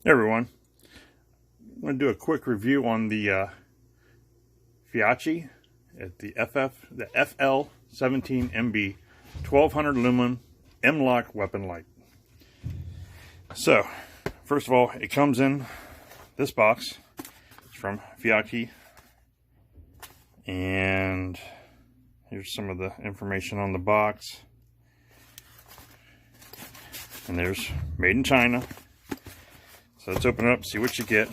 Hey everyone, I'm going to do a quick review on the Feyachi at the FL17-MB 1200 lumen M Lok weapon light. So, first of all, it comes in this box. It's from Feyachi, and here's some of the information on the box. And there's made in China. So let's open it up, see what you get.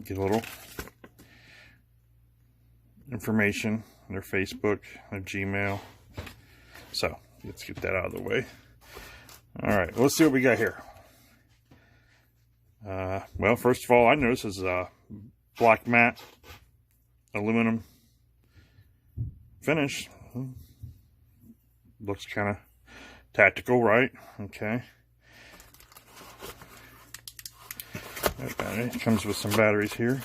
Get a little information, their Facebook, their Gmail. So let's get that out of the way. All right, let's see what we got here. Well, first of all, I notice is a black matte aluminum finish. Looks kind of tactical, right? Okay. It comes with some batteries here.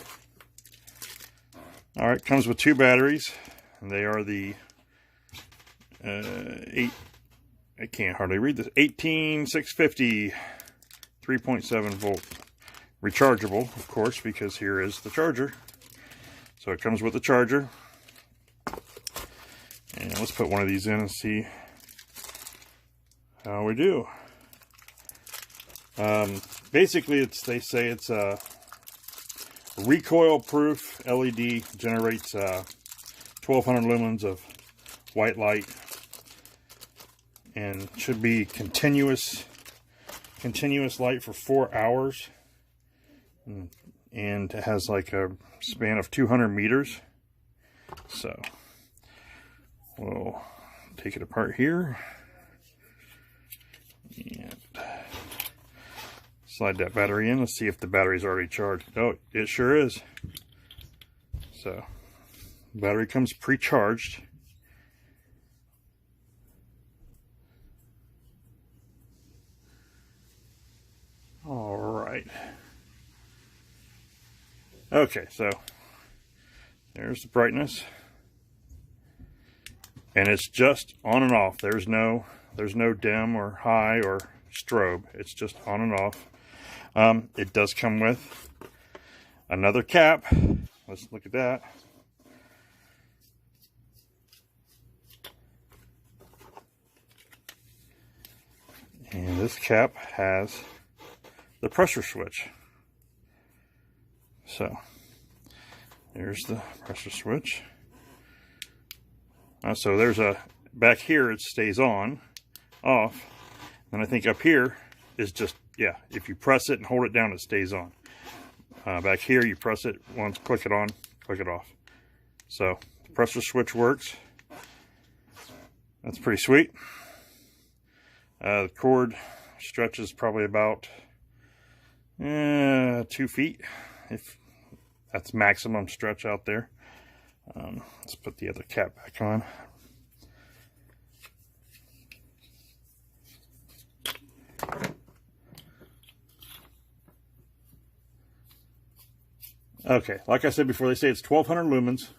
Alright, comes with two batteries, and they are the I can't hardly read this, 18650 3.7 volt rechargeable, of course, because here is the charger. So it comes with the charger, and let's put one of these in and see how we do. Basically, they say it's a recoil-proof LED, generates 1200 lumens of white light, and should be continuous light for 4 hours, and it has like a span of 200 meters. So we'll take it apart here and slide that battery in. Let's see if the battery's already charged. Oh, it sure is. So, the battery comes pre-charged. All right. Okay, so there's the brightness, and it's just on and off. There's no dim or high or strobe. It's just on and off. It does come with another cap. Let's look at that. And this cap has the pressure switch. So there's the pressure switch. So there's back here it stays on, off. And I think up here is just, yeah, if you press it and hold it down, it stays on. Back here, you press it once, click it on, click it off. So the pressure switch works. That's pretty sweet. The cord stretches probably about 2 feet, if that's maximum stretch out there. Let's put the other cap back on. Okay, like I said before, they say it's 1200 lumens,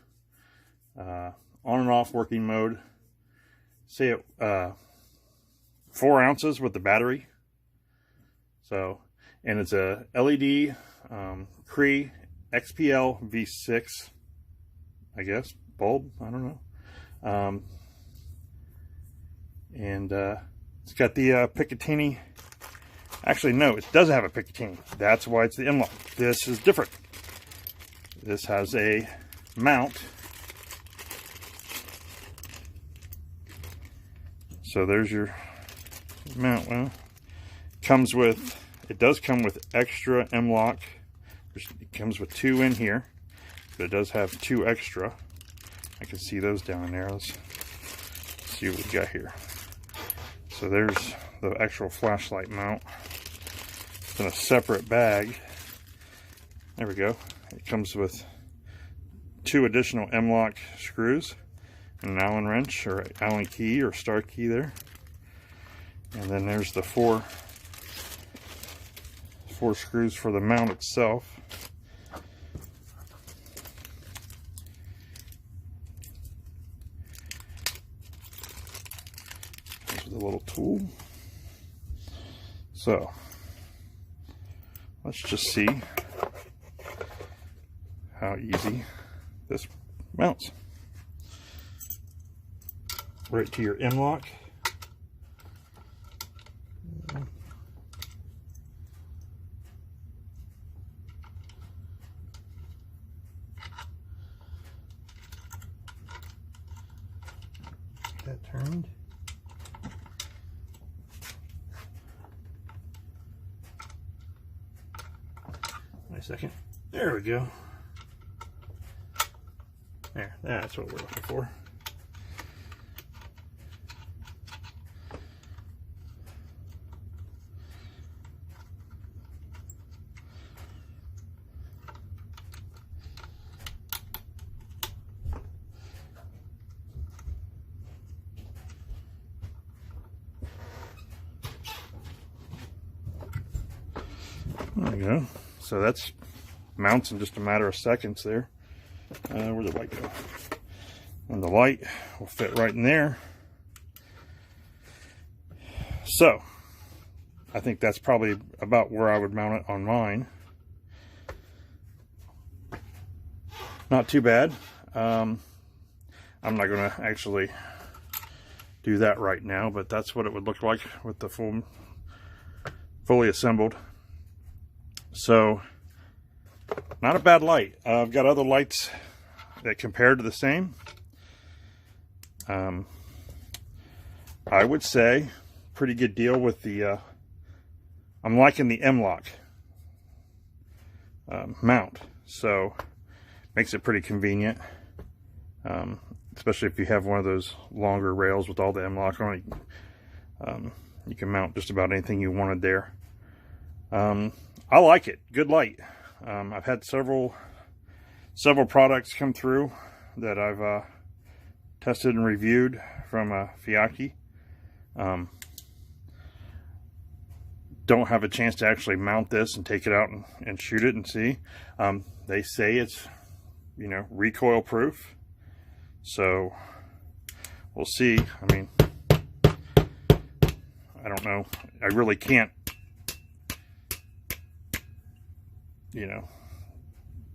on and off working mode. Say it 4 ounces with the battery. So, and it's a LED CREE XPL V6, I guess, bulb, I don't know. And it's got the Picatinny. Actually, no, it doesn't have a Picatinny. That's why it's the M Lok. This is different. This has a mount. So there's your mount. Well, it does come with extra M Lok. It comes with 2 in here, but it does have 2 extra. I can see those down there. Let's see what we got here. So there's the actual flashlight mount. It's in a separate bag. There we go. It comes with 2 additional M Lok screws and an Allen wrench or Allen key or star key there. And then there's the 4 screws for the mount itself. There's the little tool. So let's just see how easy this mounts. Right to your M Lok. That turned. Wait a second. There we go. There, that's what we're looking for. There we go. So that's mounts in just a matter of seconds there. Where'd the light go? And the light will fit right in there. So I think that's probably about where I would mount it on mine. Not too bad. I'm not going to actually do that right now, but that's what it would look like with the fully assembled. So not a bad light. I've got other lights that compare to the same. I would say pretty good deal with the I'm liking the M Lok mount, so makes it pretty convenient, especially if you have one of those longer rails with all the M Lok on it. You can mount just about anything you wanted there. I like it. Good light. I've had several products come through that I've tested and reviewed from Feyachi. Don't have a chance to actually mount this and take it out and shoot it and see. They say it's, you know, recoil proof, so we'll see. I mean, I don't know. I really can't, you know,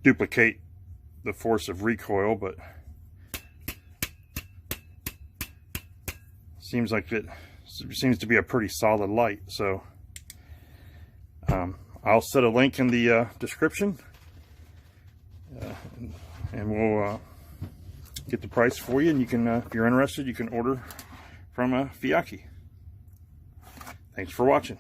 duplicate the force of recoil, but seems like it seems to be a pretty solid light. So I'll set a link in the description, and we'll get the price for you, and you can, if you're interested, you can order from Feyachi. Thanks for watching.